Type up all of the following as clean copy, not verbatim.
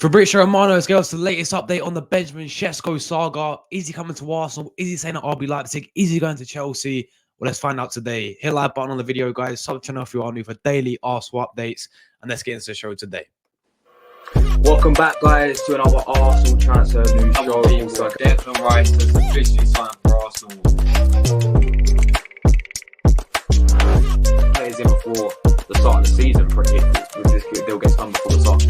Fabrizio Romano has given us the latest update on the Benjamin Sesko saga. Is he coming to Arsenal? Is he staying at RB Leipzig? Is he going to Chelsea? Well, let's find out today. Hit the like button on the video, guys. Sub the channel if you are new for daily Arsenal updates. And let's get into the show today. Welcome back, guys, to another Arsenal transfer news show. Declan Rice has officially signed for Arsenal. Plays in before the start of the season, pretty. If this deal gets done before the start.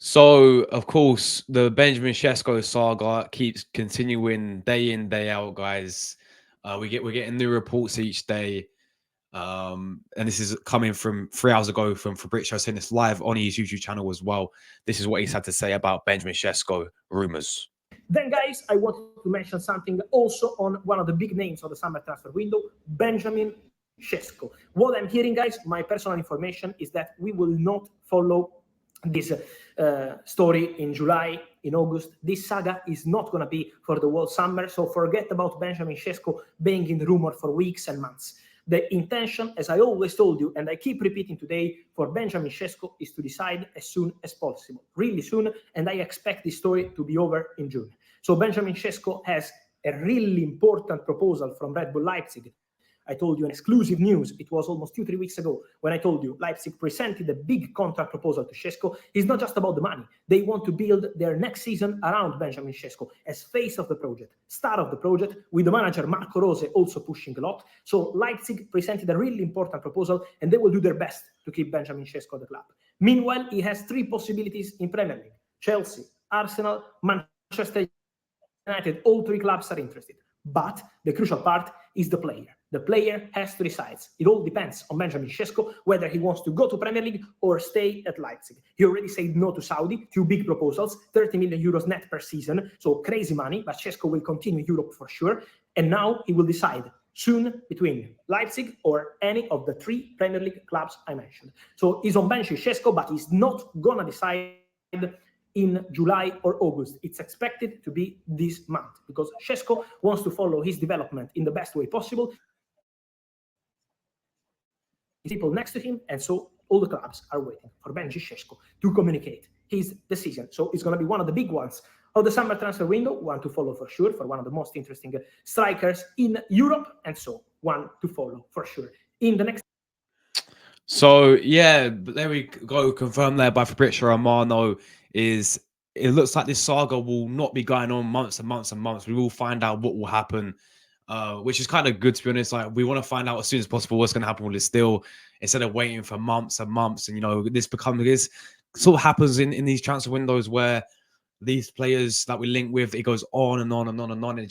So, of course, the Benjamin Sesko saga keeps continuing day in, day out, guys. We're getting new reports each day. And this is coming from 3 hours ago from Fabrizio, saying this live on his YouTube channel as well. This is what he's had to say about Benjamin Sesko rumors. Then, guys, I wanted to mention something also on one of the big names of the summer transfer window, Benjamin Sesko. What I'm hearing, guys, my personal information is that we will not follow this story in July, in August. This saga is not going to be for the whole summer, so forget about Benjamin Sesko being in the rumor for weeks and months. The intention, as I always told you, and I keep repeating today, for Benjamin Sesko is to decide as soon as possible, really soon, and I expect this story to be over in June. So Benjamin Sesko has a really important proposal from Red Bull Leipzig. I told you an exclusive news. It was almost 2-3 weeks ago when I told you Leipzig presented a big contract proposal to Sesko. It's not just about the money. They want to build their next season around Benjamin Sesko as face of the project, star of the project, with the manager Marco Rose also pushing a lot. So Leipzig presented a really important proposal, and they will do their best to keep Benjamin Sesko at the club. Meanwhile, he has 3 possibilities in Premier League: Chelsea, Arsenal, Manchester United. All 3 clubs are interested. But the crucial part is the player. The player has to decide. It all depends on Benjamin Sesko whether he wants to go to Premier League or stay at Leipzig. He already said no to Saudi, 2 big proposals, 30 million euros net per season, so crazy money, but Sesko will continue Europe for sure. And now he will decide soon between Leipzig or any of the 3 Premier League clubs I mentioned. So he's on bench with Sesko, but he's not going to decide in July or August. It's expected to be this month because Sesko wants to follow his development in the best way possible. People next to him, and so all the clubs are waiting for Benji Sesko to communicate his decision. So it's going to be one of the big ones of the summer transfer window, one to follow for sure, for one of the most interesting strikers in Europe, and so one to follow for sure in the next. So, yeah, there we go. Confirmed there by Fabrizio Romano. It looks like this saga will not be going on months and months and months. We will find out what will happen, which is kind of good, to be honest. Like, we want to find out as soon as possible what's going to happen with this deal instead of waiting for months and months. And, this sort of happens in these transfer windows where these players that we link with, it goes on and on and on and on. It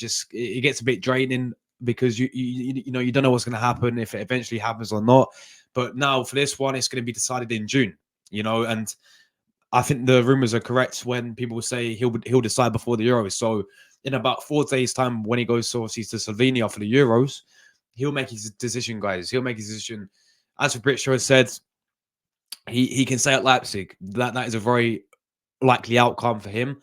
gets a bit draining because you don't know what's going to happen, if it eventually happens or not. But now for this one, it's going to be decided in June, and I think the rumors are correct when people say he'll decide before the Euros. So in about 4 days' time, when he goes obviously to Slovenia for the Euros, he'll make his decision, guys. He'll make his decision. As Fabrizio has said, he can stay at Leipzig. That is a very likely outcome for him.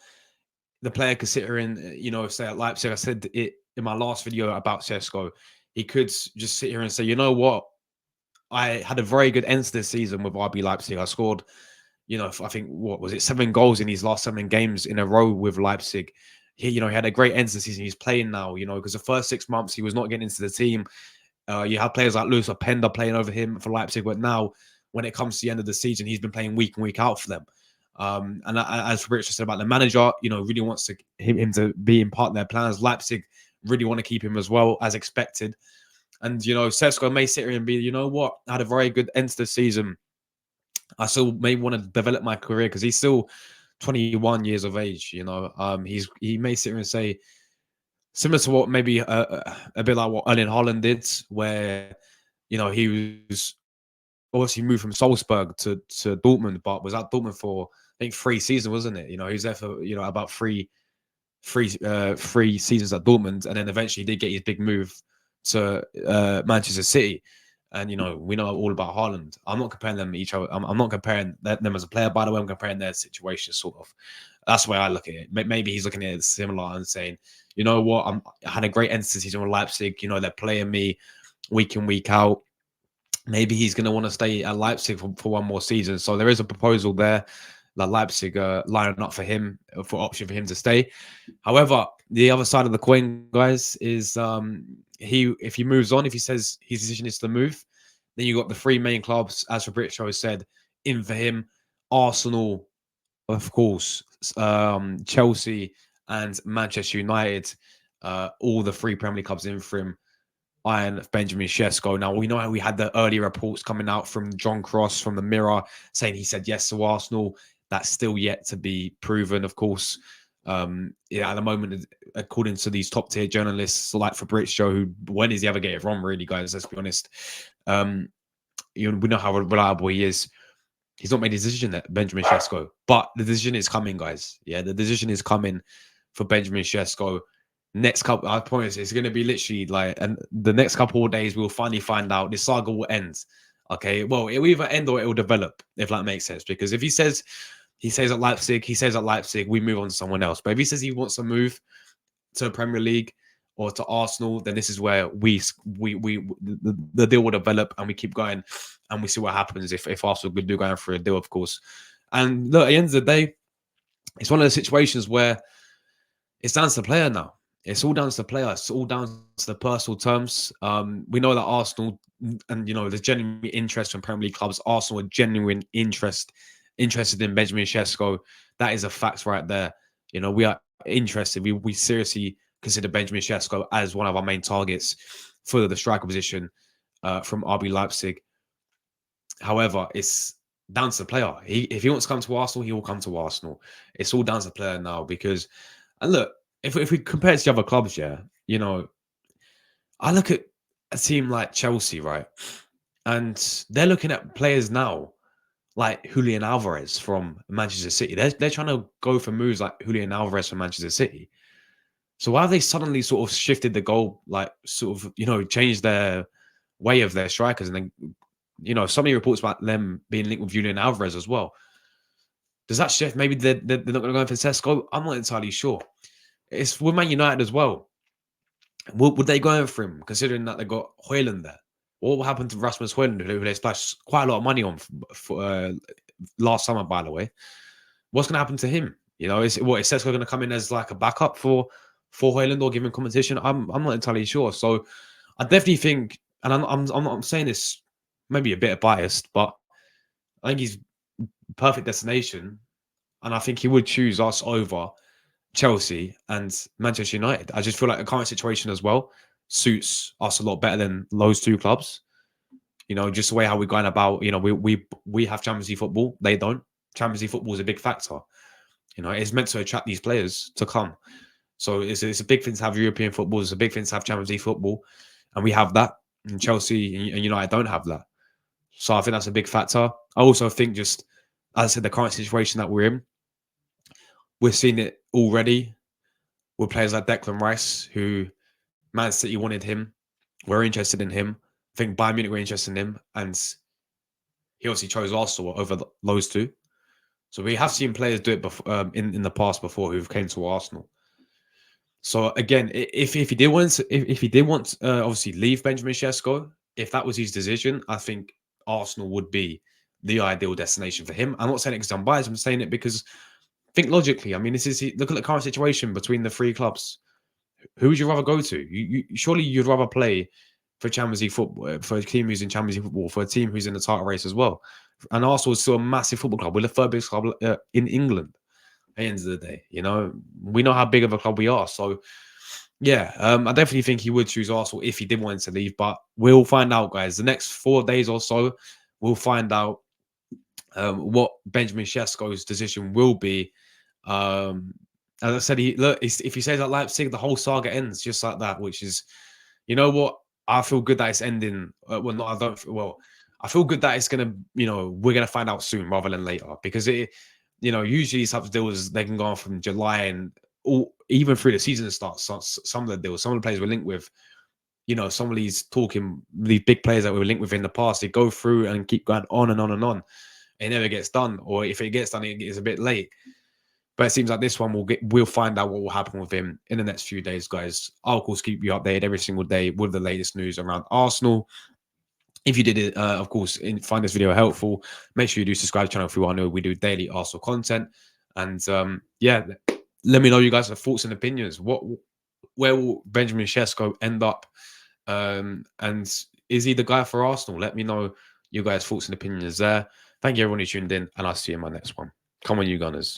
The player could sit here and stay at Leipzig. I said it in my last video about Sesko. He could just sit here and say, you know what? I had a very good end to this season with RB Leipzig. I scored, I think, 7 goals in his last 7 games in a row with Leipzig. He had a great end to the season. He's playing now, because the first 6 months he was not getting into the team. You have players like Lewis Openda playing over him for Leipzig, but now when it comes to the end of the season, he's been playing week in, week out for them. And as Fabrizio said about the manager, really wants him to be in part of their plans. Leipzig really want to keep him as well, as expected. And, Sesko may sit here and be, you know what, I had a very good end to the season. I still may want to develop my career because he's still 21 years of age, He may sit here and say, similar to what maybe a bit like what Erling Haaland did, where, he was obviously moved from Salzburg to Dortmund, but was at Dortmund for, I think, 3 seasons, wasn't it? He was there for, about three seasons at Dortmund, and then eventually he did get his big move to Manchester City. And we know all about Haaland. I'm not comparing them each other. I'm not comparing them as a player, by the way. I'm comparing their situation, sort of. That's the way I look at it. Maybe he's looking at it similar and saying, you know what, I had a great end to the season with Leipzig. They're playing me week in, week out. maybe he's going to want to stay at Leipzig for one more season. So there is a proposal there that Leipzig are lining up for him, for option for him to stay. However, the other side of the coin, guys, is if he moves on, if he says his decision is to move, then you got the three main clubs, as Fabrizio has said, in for him: Arsenal, of course, Chelsea, and Manchester United. All the three Premier League clubs in for him. And Benjamin Sesko. Now, we know how we had the early reports coming out from John Cross from the Mirror saying he said yes to Arsenal. That's still yet to be proven, of course. Yeah, at the moment, according to these top tier journalists like Fabrizio, who when does he ever get it wrong, really, guys? Let's be honest. We know how reliable he is. He's not made a decision yet, Benjamin Sesko, but the decision is coming, guys. Yeah, the decision is coming for Benjamin Sesko. Next couple, I promise, it's going to be literally like, and the next couple of days, we'll finally find out. This saga will end. Okay, well, it will either end or it will develop, if that makes sense. Because if he says at Leipzig, we move on to someone else. But if he says he wants to move to the Premier League or to Arsenal, then this is where the deal will develop and we keep going and we see what happens if Arsenal do going for a deal, of course. And look, at the end of the day, it's one of those situations where it's down to the player now. It's all down to the player. It's all down to the personal terms. We know that Arsenal and there's genuine interest from Premier League clubs. Arsenal are genuine interested in Benjamin Sesko. That is a fact right there. We are interested. We seriously consider Benjamin Sesko as one of our main targets for the striker position from RB Leipzig. However, it's down to the player. If he wants to come to Arsenal, he will come to Arsenal. It's all down to the player now because, and look, if we compare it to other clubs, yeah, I look at a team like Chelsea, right? And they're looking at players now like Julian Alvarez from Manchester City. They're trying to go for moves like Julian Alvarez from Manchester City. So why have they suddenly sort of shifted the goal, like sort of, changed their way of their strikers? And then, so many reports about them being linked with Julian Alvarez as well. Does that shift? Maybe they're not going to go in for Sesko? I'm not entirely sure. It's with Man United as well. Would they go in for him, considering that they got Højlund there? What will happen to Rasmus Højlund, who they splashed quite a lot of money on for last summer, by the way? What's going to happen to him? Is Sesko going to come in as like a backup for Højlund or give him competition? I'm not entirely sure. So I definitely think, and I'm saying this maybe a bit biased, but I think he's perfect destination, and I think he would choose us over Chelsea and Manchester United. I just feel like the current situation as well suits us a lot better than those two clubs. Just the way how we're going about. We have Champions League football. They don't. Champions League football is a big factor. It's meant to attract these players to come. So it's a big thing to have European football. It's a big thing to have Champions League football, and we have that. And Chelsea and United don't have that. So I think that's a big factor. I also think, just as I said, the current situation that we're in, we're seeing it already with players like Declan Rice, who Man City wanted him. We're interested in him. I think Bayern Munich were interested in him, and he obviously chose Arsenal over those two. So we have seen players do it before, in the past before, who've came to Arsenal. So again, if he did want obviously leave Benjamin Sesko, if that was his decision, I think Arsenal would be the ideal destination for him. I'm not saying it because I'm biased. I'm saying it because think logically. I mean, look at the current situation between the three clubs. Who would you rather go to? Surely you'd rather play for Champions League football, for a team who's in Champions League football, for a team who's in the title race as well. And Arsenal is still a massive football club. We're the third biggest club in England. At the end of the day, we know how big of a club we are. So, yeah, I definitely think he would choose Arsenal if he did want to leave. But we'll find out, guys. The next 4 days or so, we'll find out what Benjamin Sesko's decision will be. As I said, if he says at Leipzig, the whole saga ends just like that, which is, what? I feel good that it's ending. I feel good that it's going to, we're going to find out soon rather than later, because usually these types of deals, they can go on from July and even through the season starts. Some of the deals, some of the players we're linked with, some of these big players that we were linked with in the past, they go through and keep going on and on and on. It never gets done, or if it gets done, it gets a bit late. But it seems like this one we'll find out what will happen with him in the next few days, guys. I'll of course keep you updated every single day with the latest news around Arsenal. If you did it, of course, find this video helpful, make sure you do subscribe to the channel if you want to know we do daily Arsenal content. And yeah, let me know you guys' thoughts and opinions. Where will Benjamin Sesko end up? And is he the guy for Arsenal? Let me know you guys' thoughts and opinions there. Thank you everyone who tuned in, and I'll see you in my next one. Come on, you Gunners.